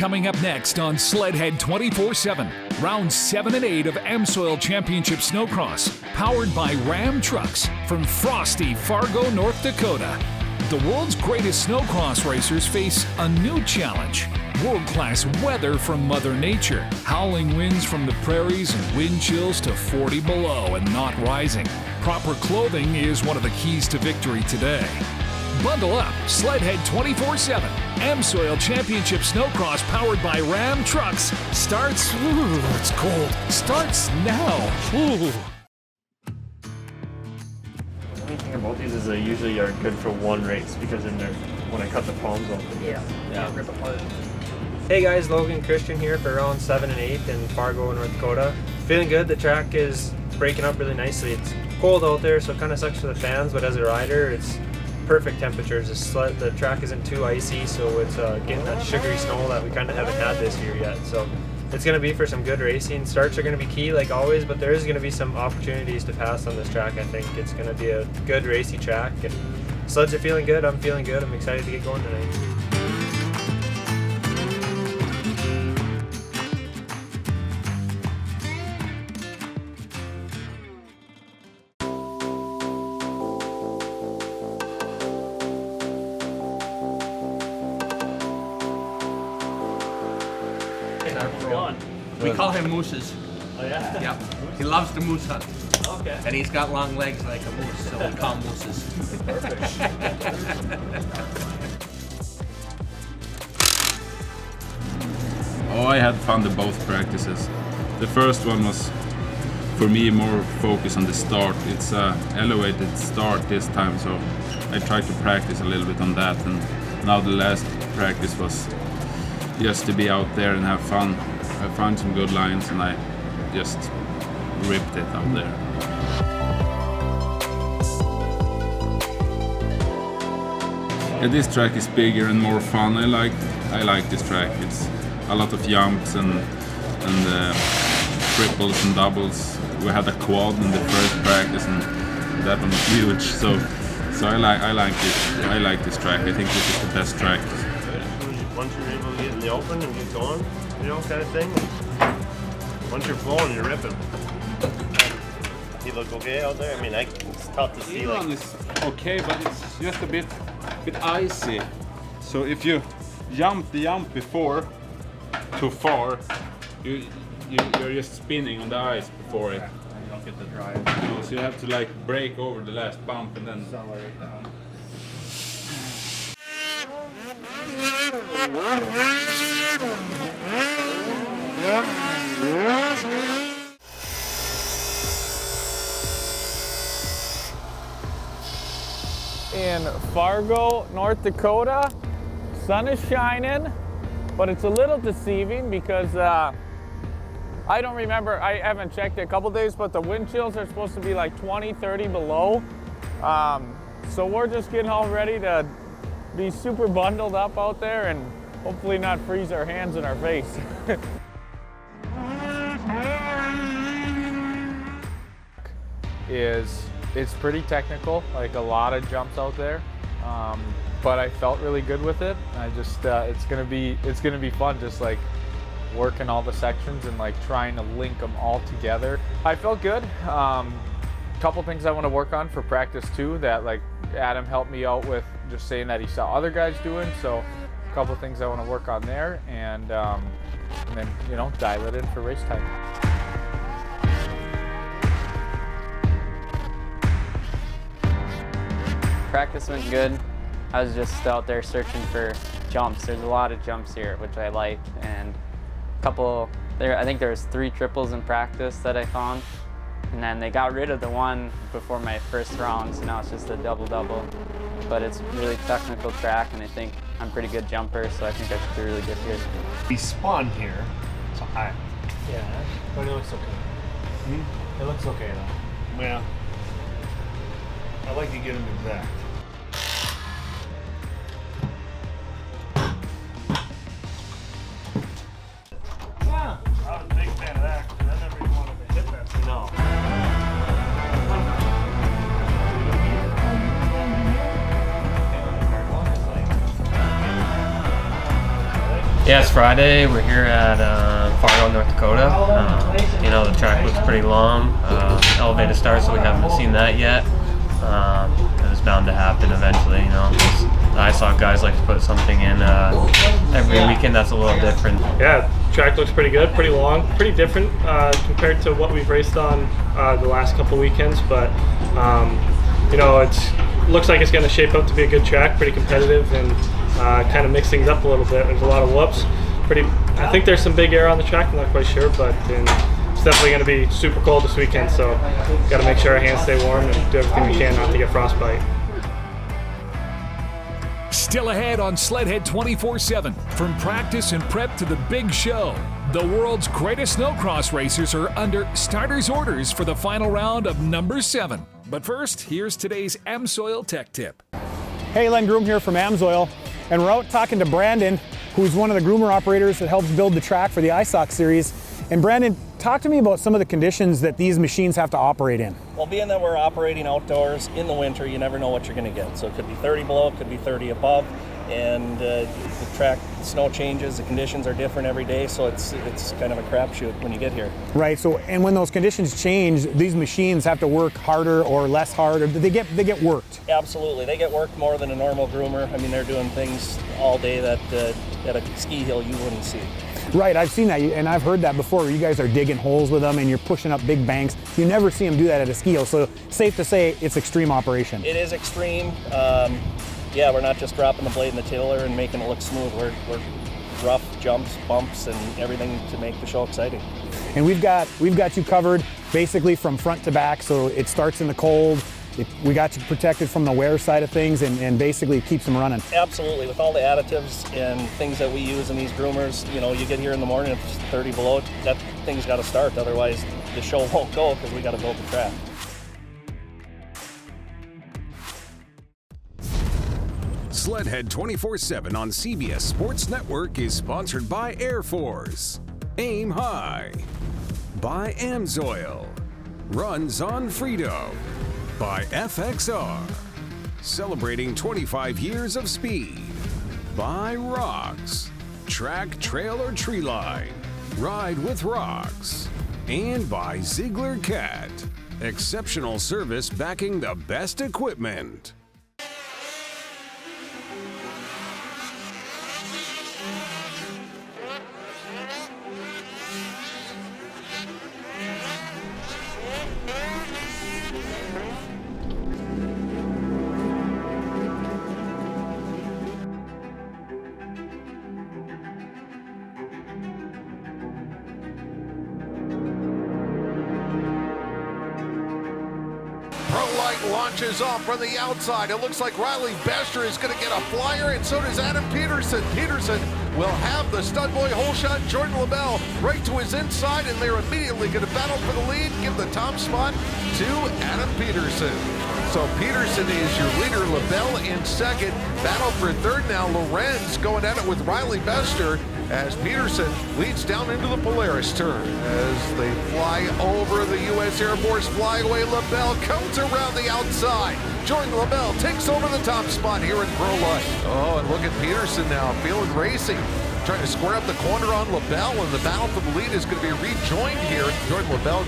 Coming up next on SledHead 24/7, rounds 7 and 8 of AMSOIL Championship Snocross, powered by Ram trucks from Frosty Fargo, North Dakota. The world's greatest snowcross racers face a new challenge. World-class weather from Mother Nature. Howling winds from the prairies and wind chills to 40 below and not rising. Proper clothing is one of the keys to victory today. Bundle up, SledHead 24/7, AMSOIL Championship Snocross powered by Ram trucks starts, it's cold, starts now. Ooh. The only thing about these is they usually are good for one race because then they're, when I cut the palms off, yeah. Rip apart. Hey guys, Logan Christian here for round 7 and 8 in Fargo, North Dakota. Feeling good, the track is breaking up really nicely. It's cold out there, so it kind of sucks for the fans, but as a rider, it's perfect temperatures. The track isn't too icy, so it's getting that sugary snow that we kind of haven't had this year yet. So it's going to be for some good racing. Starts are going to be key like always, but there is going to be some opportunities to pass on this track. I think it's going to be a good racy track, and sleds are feeling good. I'm feeling good. I'm excited to get going tonight. We call him mooses. Oh yeah? Yeah. He loves the moose hunt. Okay. And he's got long legs like a moose, so we call him mooses. Oh, I had fun at both practices. The first one was, for me, more focused on the start. It's an elevated start this time, so I tried to practice a little bit on that. And now the last practice was just to be out there and have fun. I found some good lines and I just ripped it out there. Yeah, this track is bigger and more fun. I like this track. It's a lot of jumps and triples and doubles. We had a quad in the first practice and that one was huge. So I like this track. I think this is the best track. Once you're able to get in the open and get going, you know, kind of thing. Once you're flowing, you're ripping. You look okay out there? I mean, it's tough to see. Like, is okay, but it's just a bit icy. So if you jump the jump before too far, you're just spinning on the ice before it. You don't get the drive. So you have to like break over the last bump and then accelerate down. In Fargo, North Dakota, sun is shining, but it's a little deceiving because I don't remember, I haven't checked it a couple days, but the wind chills are supposed to be like 20, 30 below. So we're just getting all ready to be super bundled up out there and hopefully not freeze our hands and our face. It's pretty technical, like a lot of jumps out there, but I felt really good with it. I just it's gonna be fun, just like working all the sections and like trying to link them all together. I felt good. Couple things I want to work on for practice too, that like Adam helped me out with, just saying that he saw other guys doing. So a couple things I want to work on there, and then, you know, dial it in for race time. Practice went good. I was just out there searching for jumps. There's a lot of jumps here, which I like, and I think there was 3 triples in practice that I found, and then they got rid of the one before my first round, so now it's just a double-double. But it's a really technical track, and I think I'm a pretty good jumper, so I think I should do really good here. We spun here, so yeah, but it looks okay. It looks okay though. Well, I like to get them exact. Yeah, I was a big fan of that because I never even wanted to hit that. No. Yeah, it's Friday. We're here at Fargo, North Dakota. You know, the track looks pretty long. Elevated start, so we haven't seen that yet. It was bound to happen eventually, you know. I saw guys like to put something in every weekend that's a little different. Yeah, track looks pretty good, pretty long, pretty different compared to what we've raced on the last couple weekends. But you know, it looks like it's going to shape up to be a good track, pretty competitive, and kind of mix things up a little bit. There's a lot of whoops. I think there's some big air on the track. I'm not quite sure, but it's definitely going to be super cold this weekend. So got to make sure our hands stay warm and do everything we can not to get frostbite. Still ahead on SledHead 24/7. From practice and prep to the big show, the world's greatest snowcross racers are under starters orders for the final round of number 7. But first, here's today's AMSOIL Tech Tip. Hey, Len Groom here from AMSOIL, and we're out talking to Brandon, who's one of the groomer operators that helps build the track for the ISOC series. And Brandon, talk to me about some of the conditions that these machines have to operate in. Well, being that we're operating outdoors in the winter, you never know what you're going to get. So it could be 30 below, it could be 30 above, and the track, the snow changes, the conditions are different every day, so it's kind of a crapshoot when you get here. Right. So, and when those conditions change, these machines have to work harder or less hard, or they get worked. Absolutely, they get worked more than a normal groomer. I mean, they're doing things all day that at a ski hill you wouldn't see. Right, I've seen that, and I've heard that before. You guys are digging holes with them and you're pushing up big banks. You never see them do that at a ski hill, so safe to say it's extreme operation. It is extreme. Yeah, we're not just dropping the blade in the tiller and making it look smooth. We're rough jumps, bumps, and everything to make the show exciting. And we've got you covered basically from front to back, so it starts in the cold. We got you protected from the wear side of things, and basically it keeps them running. Absolutely, with all the additives and things that we use in these groomers, you know, you get here in the morning, if it's 30 below, that thing's got to start, otherwise the show won't go because we got to build the track. SledHead 24/7 on CBS Sports Network is sponsored by Air Force, Aim High, by AMSOIL, Runs on Frito, by FXR, celebrating 25 years of speed, by Rocks, track, trail, or tree line, ride with Rocks, and by ZIEGLER Cat, exceptional service backing the best equipment. Launches off from the outside. It looks like Riley Bester is going to get a flyer, and so does Adam Peterson. Peterson will have the stud boy hole shot, Jordan LaBelle, right to his inside, and they're immediately going to battle for the lead, give the top spot to Adam Peterson. So Peterson is your leader, LaBelle in second. Battle for third now, Lorenz going at it with Riley Bester as Peterson leads down into the Polaris turn. As they fly over the U.S. Air Force flyaway, LaBelle comes around the outside. Jordan LaBelle takes over the top spot here in Pro Light. Oh, and look at Peterson now, feeling racing. Trying to square up the corner on LaBelle, and the battle for the lead is going to be rejoined here. Jordan LaBelle,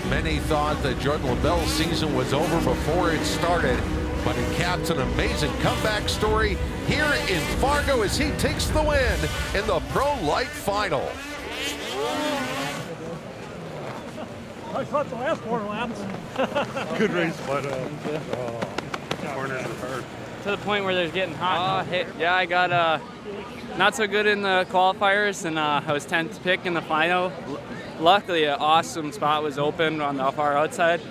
many thought that Jordan LaBelle's season was over before it started, but it caps an amazing comeback story here in Fargo as he takes the win in the Pro Light Final. I thought the last 4 laps. Good race, but corners are hard. To the point where they're getting hot. Yeah, I got not so good in the qualifiers, and I was 10th pick in the final. Luckily, an awesome spot was open on the far outside.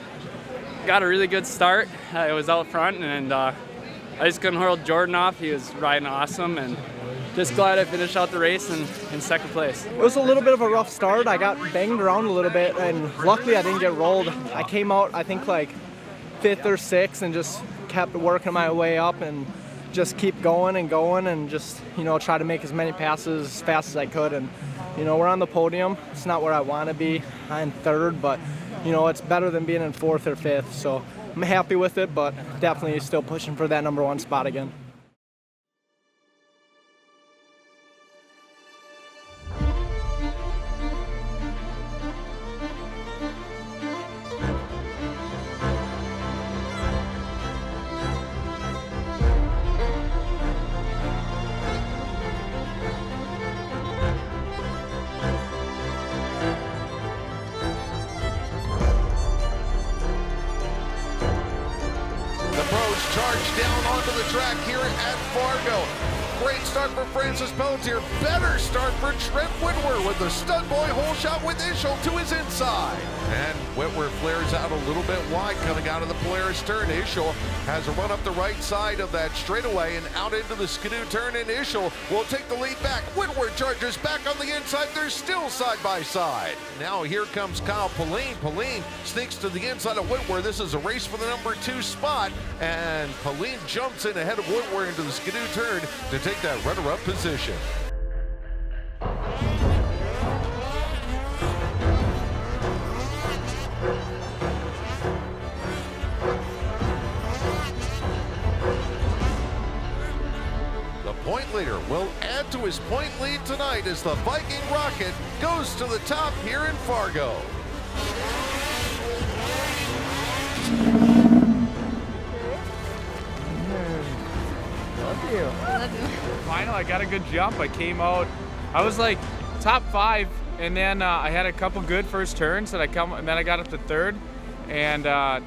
Got a really good start. I was out front, and I just couldn't hold Jordan off. He was riding awesome, and just glad I finished out the race in second place. It was a little bit of a rough start. I got banged around a little bit, and luckily I didn't get rolled. I came out, I think, like 5th or 6th, and just kept working my way up and just keep going and just, you know, try to make as many passes as fast as I could. And, you know, we're on the podium. It's not where I want to be. I'm 3rd, but, you know, it's better than being in 4th or 5th. So I'm happy with it, but definitely still pushing for that #1 spot again. to the track here at Fargo. Great start for Francis Pelletier. Better start for Trent Whitwer with the stud boy hole shot with Ischel to his inside. And Whitwer flares out a little bit wide coming out of the Polaris turn. Ischel has a run up the right side of that straightaway and out into the skidoo turn, and Ischel will take the lead back. Whitwer charges back on the inside. They're still side by side. Now here comes Kyle Pauline. Pauline sneaks to the inside of Whitwer. This is a race for the number 2 spot, and Pauline jumps in ahead of Whitwer into the skidoo turn to take that runner-up position. The point leader will add to his point lead tonight as the Viking rocket goes to the top here in Fargo. Love you. Final, I got a good jump. I came out, I was like top 5, and then I had a couple good first turns and then I got up to 3rd, and I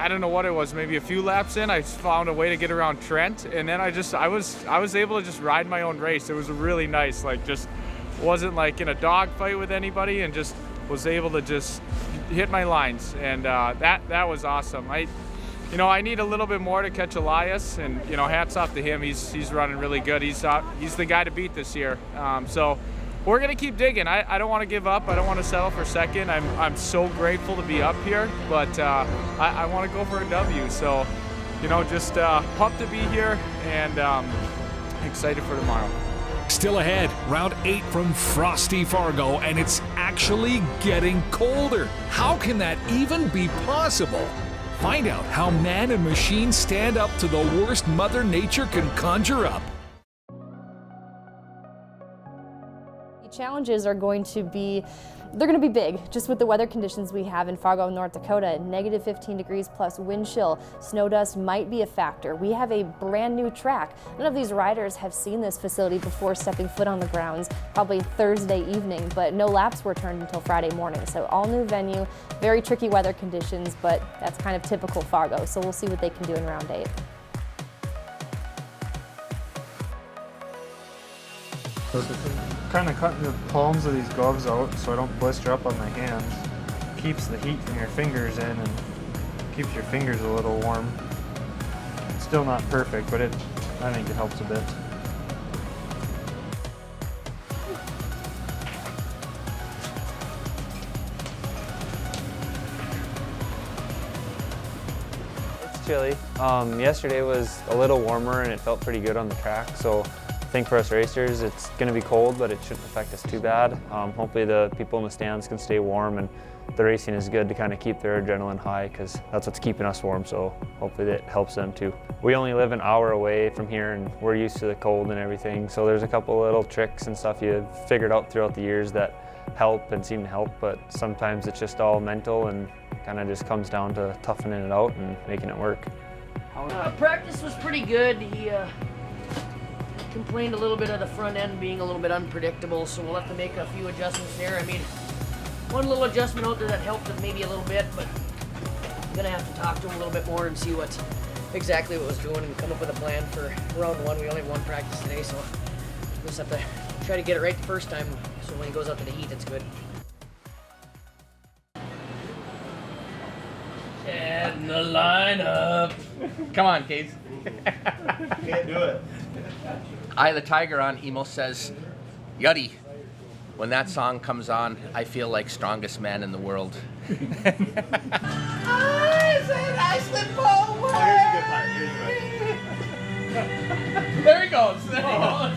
don't know what it was, maybe a few laps in, I found a way to get around Trent, and then I was able to just ride my own race. It was really nice, like just wasn't like in a dog fight with anybody, and just was able to just hit my lines, and that was awesome. I need a little bit more to catch Elias, and hats off to him. He's running really good. He's the guy to beat this year. So we're gonna keep digging. I don't want to give up. I don't want to settle for second. I'm so grateful to be up here, but I want to go for a W. So just pumped to be here, and excited for tomorrow. Still ahead, round 8 from Frosty Fargo, and it's actually getting colder. How can that even be possible? Find out how man and machine stand up to the worst Mother Nature can conjure up. The challenges are going to be big, just with the weather conditions we have in Fargo, North Dakota. Negative 15 degrees plus wind chill. Snow dust might be a factor. We have a brand new track. None of these riders have seen this facility before stepping foot on the grounds, probably Thursday evening, but no laps were turned until Friday morning. So all new venue, very tricky weather conditions, but that's kind of typical Fargo. So we'll see what they can do in round 8. Kind of cutting the palms of these gloves out so I don't blister up on my hands. Keeps the heat from your fingers in and keeps your fingers a little warm. It's still not perfect, but I think it helps a bit. It's chilly. Yesterday was a little warmer and it felt pretty good on the track, so I think for us racers it's going to be cold, but it shouldn't affect us too bad. Hopefully the people in the stands can stay warm, and the racing is good to kind of keep their adrenaline high, because that's what's keeping us warm, so hopefully that helps them too. We only live an hour away from here and we're used to the cold and everything, so there's a couple little tricks and stuff you've figured out throughout the years that help and seem to help, but sometimes it's just all mental and kind of just comes down to toughening it out and making it work. Practice was pretty good. He complained a little bit of the front end being a little bit unpredictable, so we'll have to make a few adjustments there. I mean, one little adjustment out there that helped him maybe a little bit, but I'm gonna have to talk to him a little bit more and see what was doing and come up with a plan for round 1. We only have 1 practice today, so we'll just have to try to get it right the first time, so when he goes out to the heat, it's good. And the lineup. Come on, Case. Can't do it. Eye of the Tiger on Emo says, Juddy, when that song comes on, I feel like strongest man in the world. I slip forward. Oh, here's a good part. There he goes. There he goes.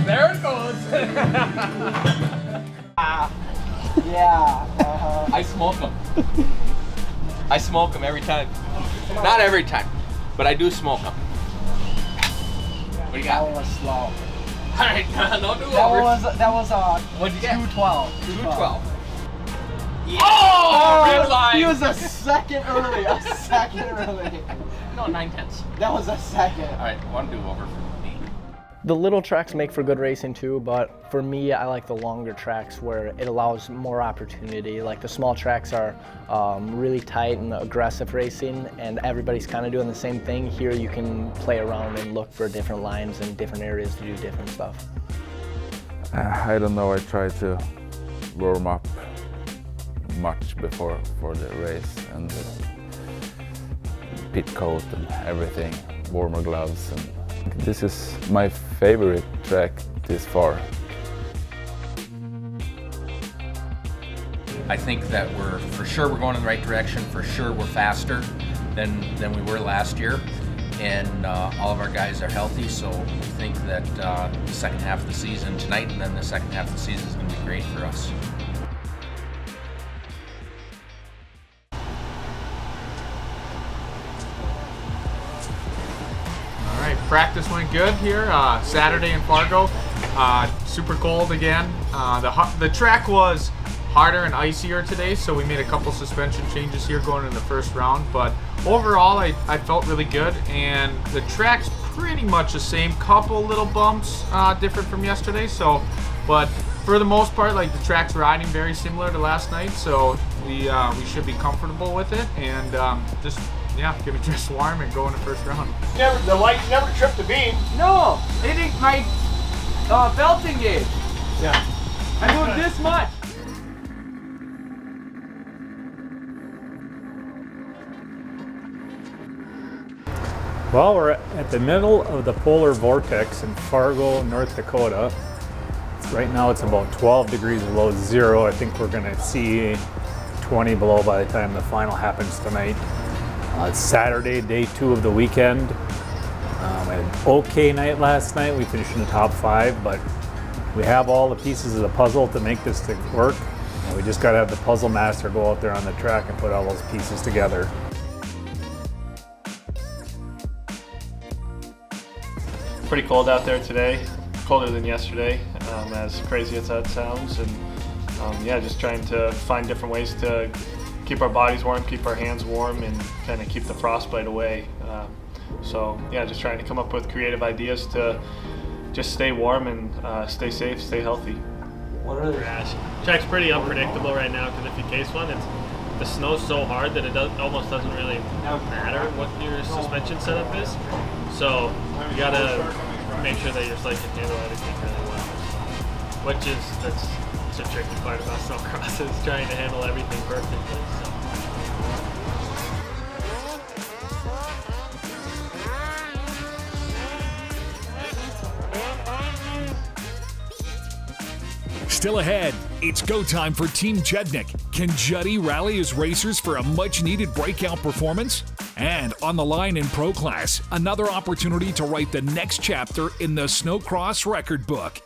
There it goes. Yeah. I smoke them. I smoke them every time. Not every time, but I do smoke them. What do you got? That one was slow. All right, no do That was What'd you get? 212. 212. Yeah. Oh, red line. He was a second early. No, 9/10. That was a second. All right, one do over for me. The little tracks make for good racing too, but for me, I like the longer tracks where it allows more opportunity. Like the small tracks are really tight and aggressive racing, and everybody's kind of doing the same thing. Here you can play around and look for different lines and different areas to do different stuff. I don't know, I try to warm up much before for the race, and the pit coat and everything, warmer gloves. And this is my favorite track this far. I think that we're going in the right direction. For sure we're faster than we were last year, and all of our guys are healthy, so we think that the second half of the season tonight and then the second half of the season is going to be great for us. Practice went good here Saturday in Fargo. Super cold again. The track was harder and icier today, so we made a couple suspension changes here going in the first round, but overall I felt really good, and the track's pretty much the same. Couple little bumps different from yesterday, so but for the most part, like, the track's riding very similar to last night, so we should be comfortable with it, and just get me dressed warm and go in the first round. The light never tripped the beam. No, it didn't. My belt engaged. Yeah. I moved this much. Well, we're at the middle of the polar vortex in Fargo, North Dakota. Right now it's about 12 degrees below zero. I think we're gonna see 20 below by the time the final happens tonight. It's Saturday, day 2 of the weekend. We had an okay night last night. We finished in the top 5, but we have all the pieces of the puzzle to make this thing work. And we just gotta have the puzzle master go out there on the track and put all those pieces together. Pretty cold out there today, colder than yesterday, as crazy as that sounds. And just trying to find different ways to keep our bodies warm, keep our hands warm, and kind of keep the frostbite away. Just trying to come up with creative ideas to just stay warm and stay safe, stay healthy. What are the Track's pretty unpredictable right now because if you case one, the snow's so hard that it almost doesn't really matter what your suspension setup is. So you gotta make sure that your sled can handle everything really well. That's the tricky part about snowcross, is trying to handle everything perfectly. Still ahead, it's go time for Team Judnick. Can Juddy rally his racers for a much-needed breakout performance? And on the line in Pro Class, another opportunity to write the next chapter in the Snocross record book.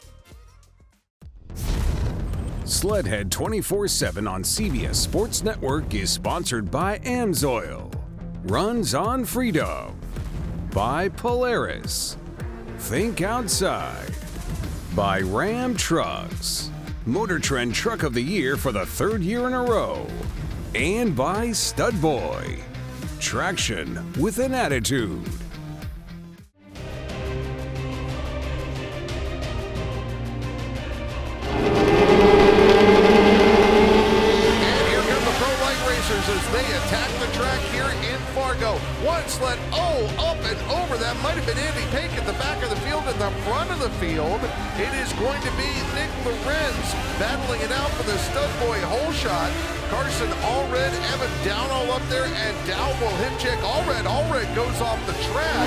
SledHead 24/7 on CBS Sports Network is sponsored by AMSOIL, Runs on Freedom, by Polaris, Think Outside, by Ram Trucks, Motor Trend Truck of the Year for the 3rd year in a row, and by Stud Boy, traction with an attitude. As they attack the track here in Fargo. One sled, up and over. That might have been Andy Pake at the back of the field. In the front of the field, it is going to be Nick Lorenz battling it out for the Stud Boy hole shot. Carson Allred, Evan Downall up there, and Dow will hip check Allred. Allred goes off the track.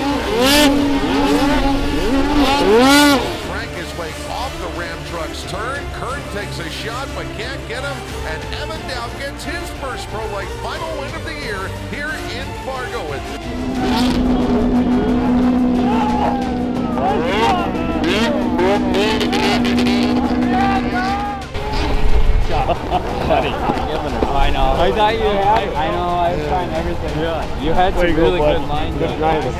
Frank his way off the Ram Truck's turn. Kern takes a shot but can't get him. And Evan Dow gets his first Pro Lite final win of the year here in Fargo. Juddy, I know. I thought you had it. I know, I was trying everything. Yeah. You had some really good lines. Good driving.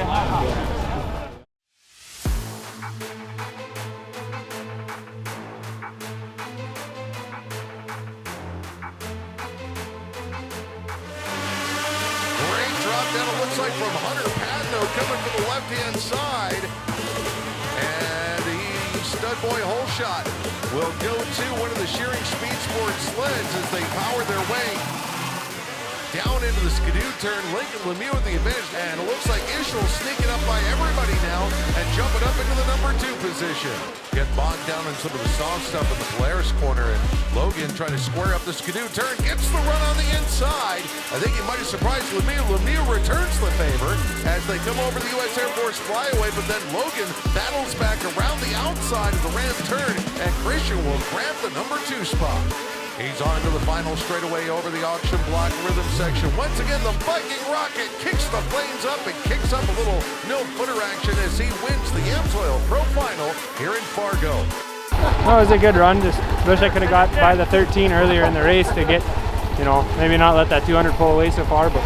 Great drop down, it looks like from Hunter Pataanude coming from the left-hand side. And stud boy hole shot will go to one of the Scheuring Speed Sports sleds as they power their way down into the skidoo turn. Lincoln Lemeuix with the advantage, and it looks like Ishel sneaking up by everybody now and jumping up into the number 2 position. Get bogged down in some of the soft stuff in the Polaris corner, and Logan trying to square up the skidoo turn, gets the run on the inside. I think he might have surprised Lemeuix. Lemeuix returns the favor as they come over the U.S. Air Force flyaway, but then Logan battles back around the outside of the ram turn, and Christian will grab the number 2 spot. He's on to the final straightaway over the auction block rhythm section. Once again, the Viking Rocket kicks the flames up and kicks up a little no-footer action as he wins the AMSOIL Pro Final here in Fargo. No, it was a good run. Just wish I could have got by the 13 earlier in the race to get, you know, maybe not let that 200 pull away so far, but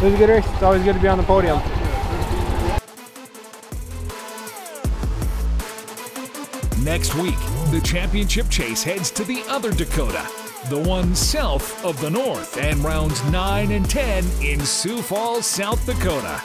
it was a good race. It's always good to be on the podium. Next week, the championship chase heads to the other Dakota, the one south of the north, and rounds 9 and 10 in Sioux Falls, South Dakota.